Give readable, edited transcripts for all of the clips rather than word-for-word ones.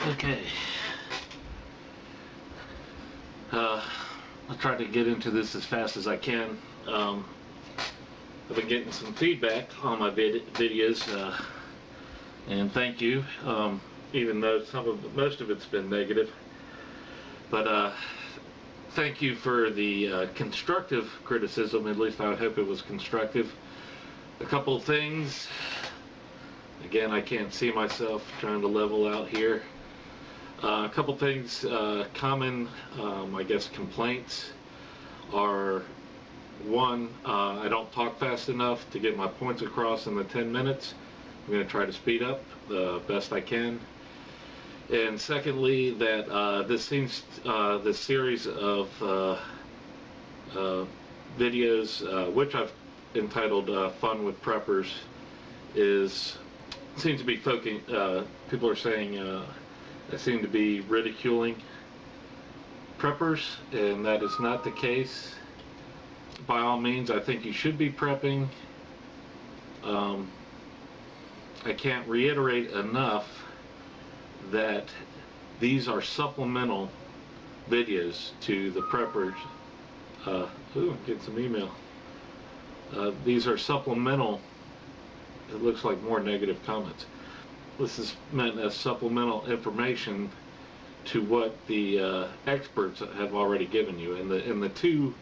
Okay. I'll try to get into this as fast as I can. I've been getting some feedback on my videos, and thank you. Even though most of it's been negative, but thank you for the constructive criticism. At least I hope it was constructive. A couple of things. Again, I can't see myself trying to level out here. A couple things, common, I guess, complaints are, one, I don't talk fast enough to get my points across in the 10 minutes. I'm going to try to speed up the best I can. And secondly, that this series of videos, which I've entitled Fun with Preppers, seems to be people are saying I seem to be ridiculing preppers, and that is not the case. By all means, I think you should be prepping. I can't reiterate enough that these are supplemental videos to the preppers. Ooh, get some email. These are supplemental. It looks like more negative comments. This is meant as supplemental information to what the experts have already given you. And the two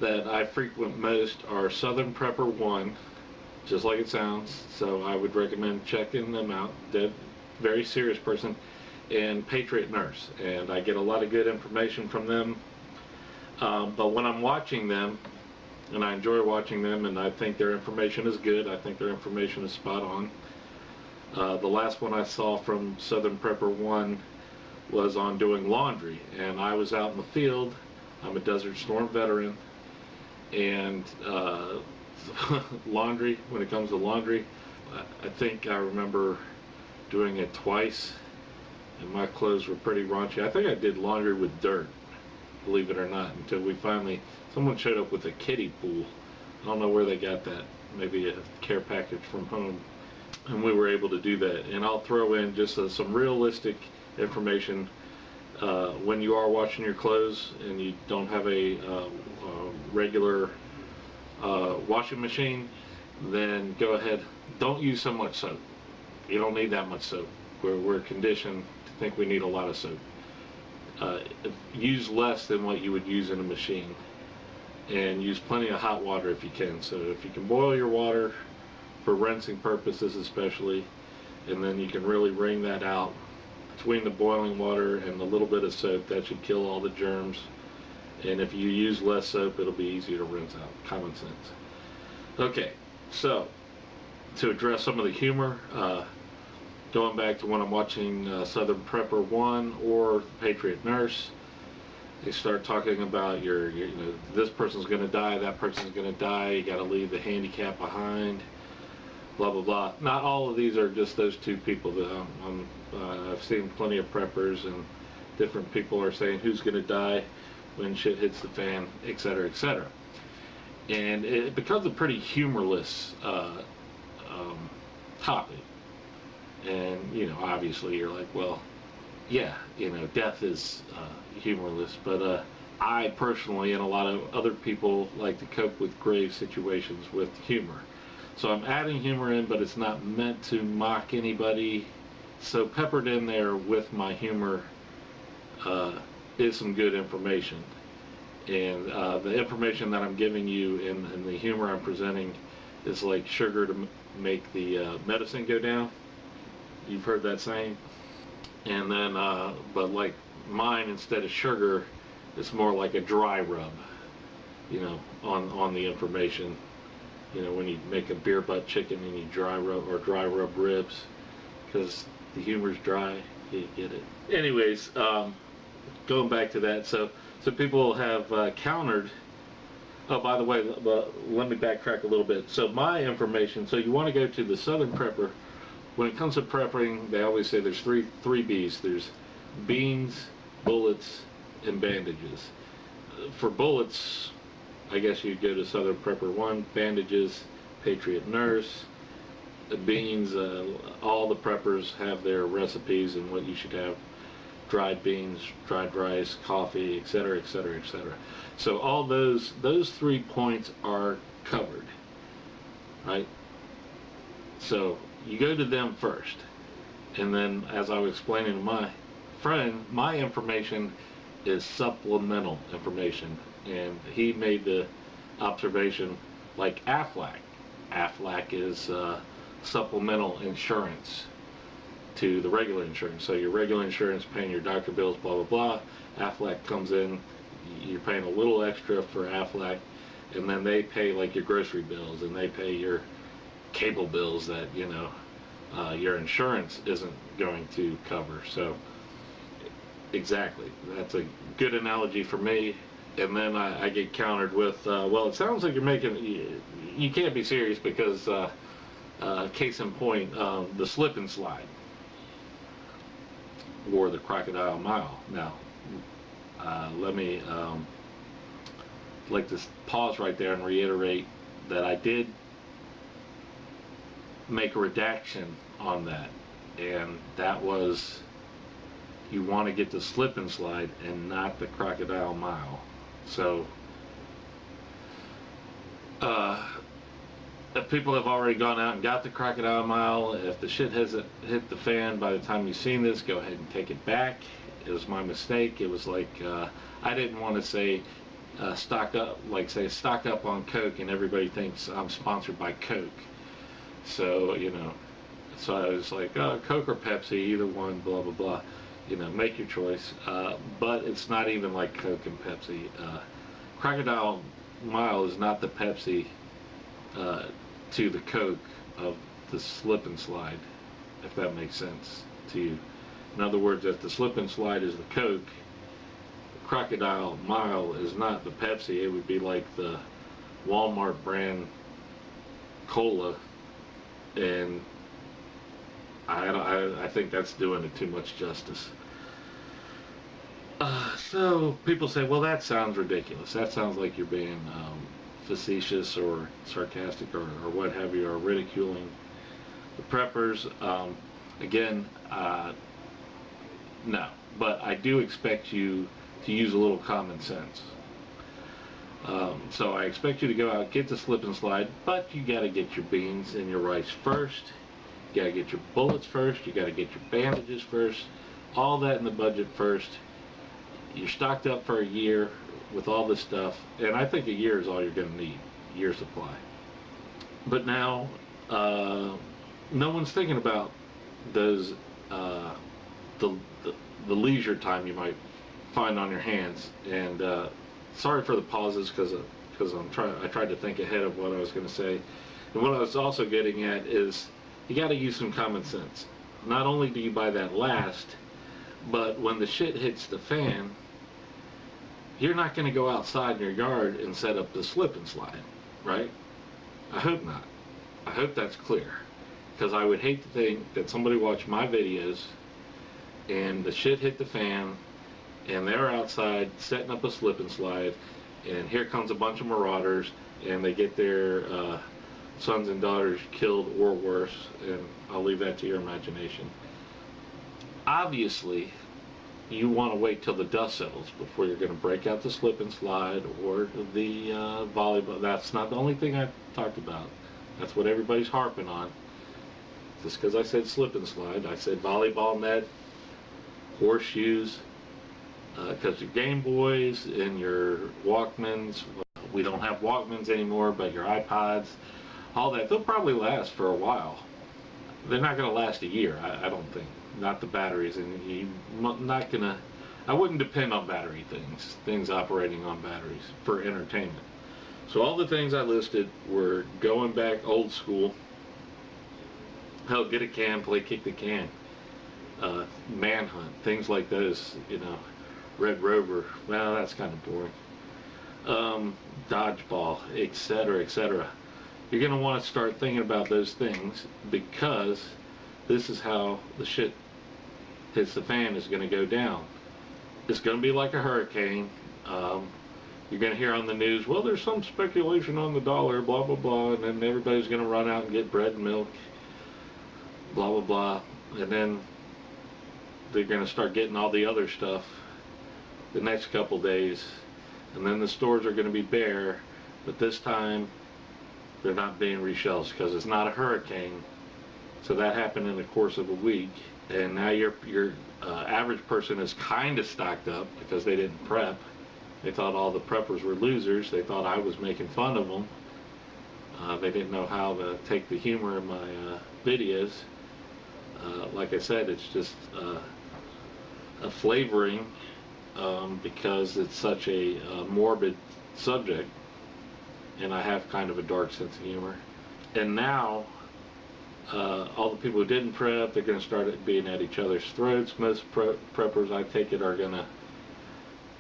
that I frequent most are Southern Prepper 1, just like it sounds, so I would recommend checking them out. They're a very serious person, and Patriot Nurse, and I get a lot of good information from them. But when I'm watching them, and I enjoy watching them, and I think their information is good, I think their information is spot on. The last one I saw from Southern Prepper 1 was on doing laundry, and I was out in the field. I'm a Desert Storm veteran, and laundry, when it comes to laundry, I think I remember doing it twice, and my clothes were pretty raunchy. I think I did laundry with dirt, believe it or not, until someone showed up with a kiddie pool. I don't know where they got that, maybe a care package from home, and we were able to do that. And I'll throw in just some realistic information. When you are washing your clothes and you don't have a regular washing machine, then go ahead, don't use so much soap. You don't need that much soap. We're conditioned to think we need a lot of soap. Use less than what you would use in a machine, and use plenty of hot water if you can. So if you can boil your water for rinsing purposes especially, and then you can really wring that out between the boiling water and a little bit of soap, that should kill all the germs. And if you use less soap, it'll be easier to rinse out. Common sense. Okay, so to address some of the humor, going back to when I'm watching Southern Prepper 1 or Patriot Nurse, they start talking about this person's going to die, that person's going to die, you got to leave the handicap behind, blah blah blah. Not all of these are just those two people. I've seen plenty of preppers, and different people are saying who's going to die when shit hits the fan, etc., etc. And it becomes a pretty humorless topic. And obviously you're like, well, yeah, death is humorless, but I personally and a lot of other people like to cope with grave situations with humor. So I'm adding humor in, but it's not meant to mock anybody. So peppered in there with my humor is some good information. And the information that I'm giving you in the humor I'm presenting is like sugar to make the medicine go down. You've heard that saying. And then, but like mine, instead of sugar, it's more like a dry rub, on the information. When you make a beer butt chicken and you dry rub ribs, because the humor's dry, you get it. Anyways, going back to that, so people have countered. Oh, by the way, let me backtrack a little bit. So my information, so you want to go to the Southern Prepper. When it comes to prepping, they always say there's three B's. There's beans, bullets, and bandages. For bullets, I guess you'd go to Southern Prepper 1, bandages, Patriot Nurse. The beans, all the preppers have their recipes and what you should have dried beans, dried rice, coffee, etc., etc., etc. So all those 3 points are covered, right? So you go to them first, and then, as I was explaining to my friend, my information is supplemental information, and he made the observation like Aflac. Aflac is supplemental insurance to the regular insurance. So your regular insurance paying your doctor bills, blah blah blah. Aflac comes in, you're paying a little extra for Aflac, and then they pay like your grocery bills, and they pay your cable bills that your insurance isn't going to cover. So exactly, that's a good analogy for me. And then I get countered with, well, it sounds like you're making, you can't be serious because case in point, the slip and slide or the crocodile mile. Now, let me like to pause right there and reiterate that I did make a redaction on that, and that was, you want to get the slip and slide and not the crocodile mile. So if people have already gone out and got the crocodile mile, if the shit hasn't hit the fan by the time you've seen this, go ahead and take it back. It was my mistake. It was like, I didn't want to say stock up, like say stock up on Coke, and everybody thinks I'm sponsored by Coke. So, so I was like, Coke or Pepsi, either one, blah, blah, blah. Make your choice. But it's not even like Coke and Pepsi. Crocodile Mile is not the Pepsi to the Coke of the slip and slide, if that makes sense to you. In other words, if the slip and slide is the Coke, Crocodile Mile is not the Pepsi. It would be like the Walmart brand cola, and I think that's doing it too much justice. So people say, well, that sounds ridiculous. That sounds like you're being facetious or sarcastic or what have you, or ridiculing the preppers. Again, no. But I do expect you to use a little common sense. So I expect you to go out, get the slip and slide, but you got to get your beans and your rice first. You got to get your bullets first. You got to get your bandages first. All that in the budget first. You're stocked up for a year with all this stuff, and I think a year is all you're going to need, year supply. But now, no one's thinking about those the leisure time you might find on your hands. And sorry for the pauses, because I tried to think ahead of what I was going to say. And what I was also getting at is you got to use some common sense. Not only do you buy that last, but when the shit hits the fan, you're not going to go outside in your yard and set up the slip and slide, right? I hope not. I hope that's clear, because I would hate to think that somebody watched my videos and the shit hit the fan and they're outside setting up a slip and slide, and here comes a bunch of marauders and they get their sons and daughters killed or worse, and I'll leave that to your imagination. Obviously, you want to wait till the dust settles before you're going to break out the slip and slide or the volleyball. That's not the only thing I talked about. That's what everybody's harping on. Just because I said slip and slide, I said volleyball net, horseshoes, because your Game Boys and your Walkmans, we don't have Walkmans anymore, but your iPods, all that, they'll probably last for a while. They're not going to last a year, I don't think. Not the batteries, and you're not going to, I wouldn't depend on battery things operating on batteries for entertainment. So all the things I listed were going back old school. Hell, get a can, play kick the can. Manhunt, things like those, Red Rover, well, that's kind of boring. Dodgeball, etc., etc. You're going to want to start thinking about those things, because this is how the shit hits the fan is going to go down. It's going to be like a hurricane. You're going to hear on the news, well, there's some speculation on the dollar, blah, blah, blah, and then everybody's going to run out and get bread and milk, blah, blah, blah. And then they're going to start getting all the other stuff the next couple days, and then the stores are going to be bare, but this time they're not being reshelved because it's not a hurricane. So that happened in the course of a week, and now your average person is kind of stocked up because they didn't prep. They thought all the preppers were losers. They thought I was making fun of them. They didn't know how to take the humor in my videos. Like I said, it's just a flavoring because it's such a morbid subject, and I have kind of a dark sense of humor. And now all the people who didn't prep, they're going to start being at each other's throats. Most preppers, I take it, are going to,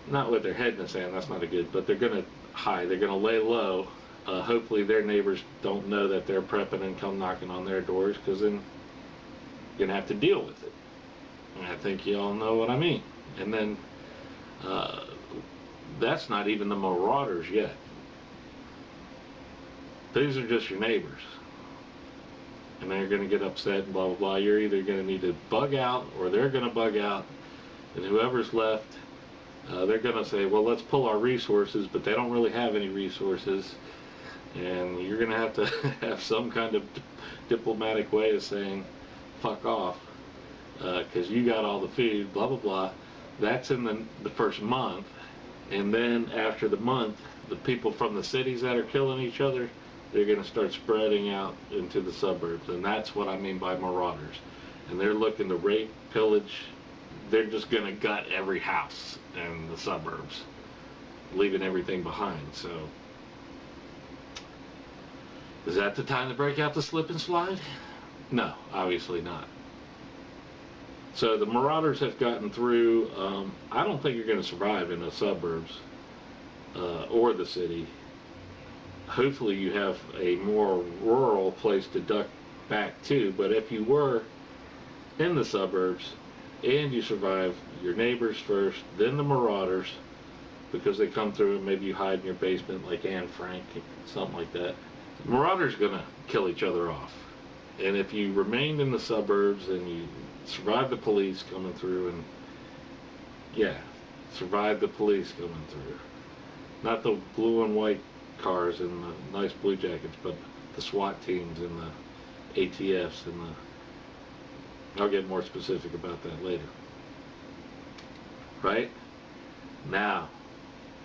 not with their head in the sand, that's not a good, but they're going to hide, they're going to lay low. Hopefully their neighbors don't know that they're prepping and come knocking on their doors, because then you're going to have to deal with it. And I think you all know what I mean. And then that's not even the marauders yet. These are just your neighbors. And they're going to get upset and blah, blah, blah. You're either going to need to bug out, or they're going to bug out. And whoever's left, they're going to say, well, let's pull our resources, but they don't really have any resources. And you're going to have some kind of diplomatic way of saying, fuck off, because you got all the food, blah, blah, blah. That's in the first month. And then after the month, the people from the cities that are killing each other, they're going to start spreading out into the suburbs. And that's what I mean by marauders. And they're looking to rape, pillage. They're just going to gut every house in the suburbs, leaving everything behind. So is that the time to break out the slip and slide? No, obviously not. So the marauders have gotten through. I don't think you're going to survive in the suburbs or the city. Hopefully you have a more rural place to duck back to, but if you were in the suburbs and you survive, your neighbors first, then the marauders, because they come through and maybe you hide in your basement like Anne Frank, something like that. The marauders are going to kill each other off. And if you remained in the suburbs and you survived the police coming through, and yeah, survived the police coming through, not the blue and white cars and the nice blue jackets, but the SWAT teams and the ATFs and the, I'll get more specific about that later. Right? Now,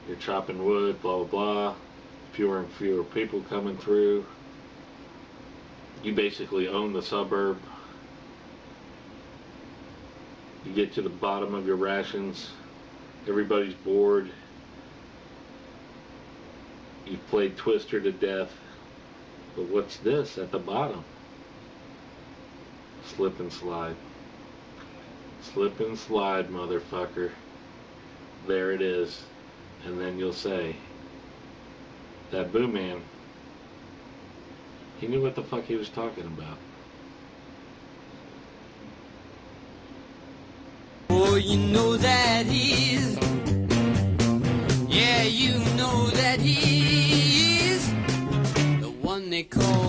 you're chopping wood, blah, blah, blah, fewer and fewer people coming through. You basically own the suburb. You get to the bottom of your rations. Everybody's bored. You've played Twister to death. But what's this at the bottom? Slip and slide. Slip and slide, motherfucker. There it is. And then you'll say, that BooMan, he knew what the fuck he was talking about. Oh, you know that he's, yeah, you know that he's the one they call